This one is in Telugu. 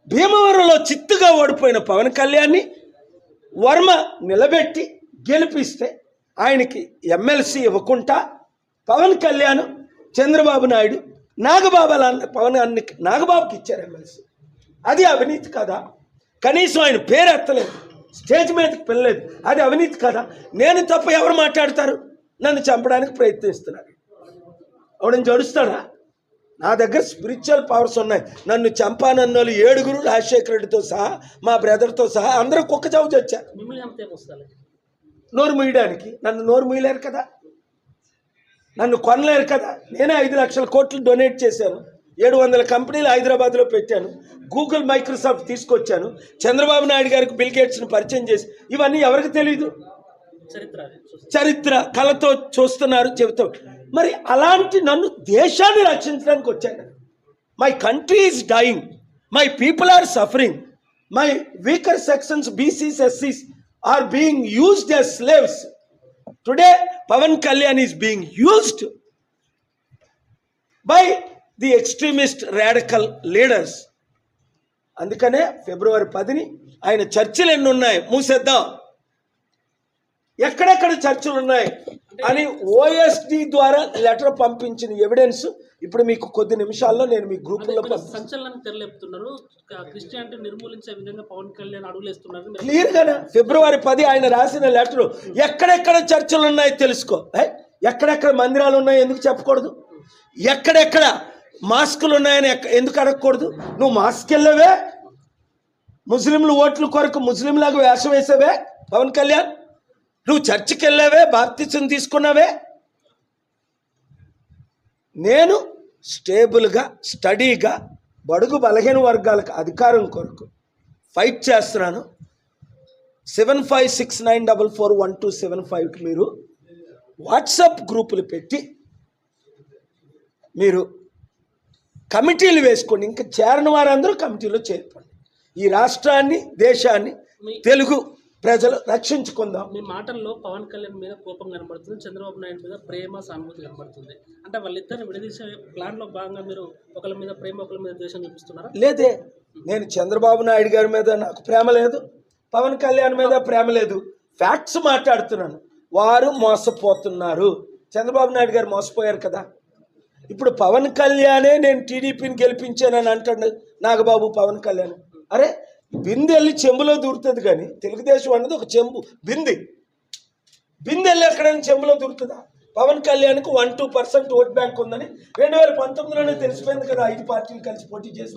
భీమవరంలో చిత్తుగా ఓడిపోయిన పవన్ కళ్యాణ్ని వర్మ నిలబెట్టి గెలిపిస్తే ఆయనకి ఎమ్మెల్సీ ఇవ్వకుండా పవన్ కళ్యాణ్ చంద్రబాబు నాయుడు నాగబాబుకి ఇచ్చారు ఎమ్మెల్సీ. అది అవినీతి కదా? కనీసం ఆయన పేరు ఎత్తలేదు, స్టేజ్ మీదకి పిల్లలేదు. అది అవినీతి కదా? నేను తప్ప ఎవరు మాట్లాడతారు? నన్ను చంపడానికి ప్రయత్నిస్తున్నారు. అవునని జడుస్తాడా? నా దగ్గర స్పిరిచువల్ పవర్స్ ఉన్నాయి. నన్ను చంపానన్నోళ్ళు 7 రాజశేఖర రెడ్డితో సహా, మా బ్రదర్తో సహా అందరూ కుక్క చావు చచ్చారు నోరు మూయడానికి. నన్ను నోరు మూయలేరు కదా, నన్ను కొనలేరు కదా. నేనే 5 లక్షల కోట్లు డొనేట్ చేశాను. 700 కంపెనీలు హైదరాబాద్లో పెట్టాను. గూగుల్, మైక్రోసాఫ్ట్ తీసుకొచ్చాను. చంద్రబాబు నాయుడు గారికి బిల్ గేట్స్ని పరిచయం చేసి, ఇవన్నీ ఎవరికి తెలీదు? చరిత్ర కళతో చూస్తున్నారు, చెబుతాం. మరి అలాంటి నన్ను దేశాన్ని రక్షించడానికి వచ్చాను. My country is dying, my people are suffering, my weaker sections BCs, ఎస్సీస్ are being used as slaves. Today Pavan Kalyan is being used by the extremist radical leaders. అందుకనే ఫిబ్రవరి 10ని ఆయన చర్చలు ఎన్ని ఉన్నాయి మూసేద్దాం, ఎక్కడెక్కడ చర్చలు ఉన్నాయి అని ఓఎస్డి ద్వారా లెటర్ పంపించిన ఎవిడెన్స్ ఇప్పుడు మీకు కొద్ది నిమిషాల్లో నేను మీ గ్రూపుల్లో సంచలనం తెరలేపుతున్నారు. క్రిస్టియానిటీ నిర్మూలించే విధంగా పవన్ కళ్యాణ్ అడుగులేస్తున్నారు. క్లియర్గా ఫిబ్రవరి 10 ఆయన రాసిన లెటర్ ఎక్కడెక్కడ చర్చలు ఉన్నాయో తెలుసుకో. ఎక్కడెక్కడ మందిరాలు ఉన్నాయో ఎందుకు చెప్పకూడదు? ఎక్కడెక్కడ మాస్కులు ఉన్నాయని ఎందుకు అడగకూడదు? నువ్వు మాస్క్ వెళ్ళవే, ముస్లింలు ఓట్ల కొరకు ముస్లింలాగా వేషం వేసావే పవన్ కళ్యాణ్. నువ్వు చర్చికి వెళ్ళావే, బాప్తిజం తీసుకున్నావే. నేను స్టేబుల్గా, స్టడీగా బడుగు బలహీన వర్గాలకు అధికారం కొరకు ఫైట్ చేస్తున్నాను. 7569441275కి మీరు వాట్సాప్ గ్రూపులు పెట్టి మీరు కమిటీలు వేసుకోండి. ఇంకా చేరని వారందరూ కమిటీలో చేరిపోండి. ఈ రాష్ట్రాన్ని, దేశాన్ని, తెలుగు ప్రజలు రక్షించుకుందాం. మీ మాటల్లో పవన్ కళ్యాణ్ మీద కోపం కనబడుతుంది, చంద్రబాబు నాయుడు మీద ప్రేమ, సానుభూతి కనబడుతుంది. అంటే వాళ్ళిద్దరిని విడదీసే ప్లాన్లో భాగంగా మీరు ఒకరి మీద ప్రేమ, ఒకరి మీద ద్వేషం చూపిస్తున్నారా? లేదే, నేను చంద్రబాబు నాయుడు గారి మీద నాకు ప్రేమ లేదు, పవన్ కళ్యాణ్ మీద ప్రేమ లేదు. ఫ్యాక్ట్స్ మాట్లాడుతున్నాను. వారు మోసపోతున్నారు. చంద్రబాబు నాయుడు గారు మోసపోయారు కదా. ఇప్పుడు పవన్ కళ్యాణే నేను టీడీపీని గెలిపించానని అంటాడు నాగబాబు. పవన్ కళ్యాణ్ అరే బిందె వెళ్ళి చెంబులో దూరుతుంది, కానీ తెలుగుదేశం అన్నది ఒక చెంబు, బిందె వెళ్ళి ఎక్కడైనా చెంబులో దూరుతుందా? పవన్ కళ్యాణ్కు 1-2% ఓట్ బ్యాంక్ ఉందని 2019లోనే తెలిసిపోయింది కదా. 5 పార్టీలు కలిసి పోటీ చేసిన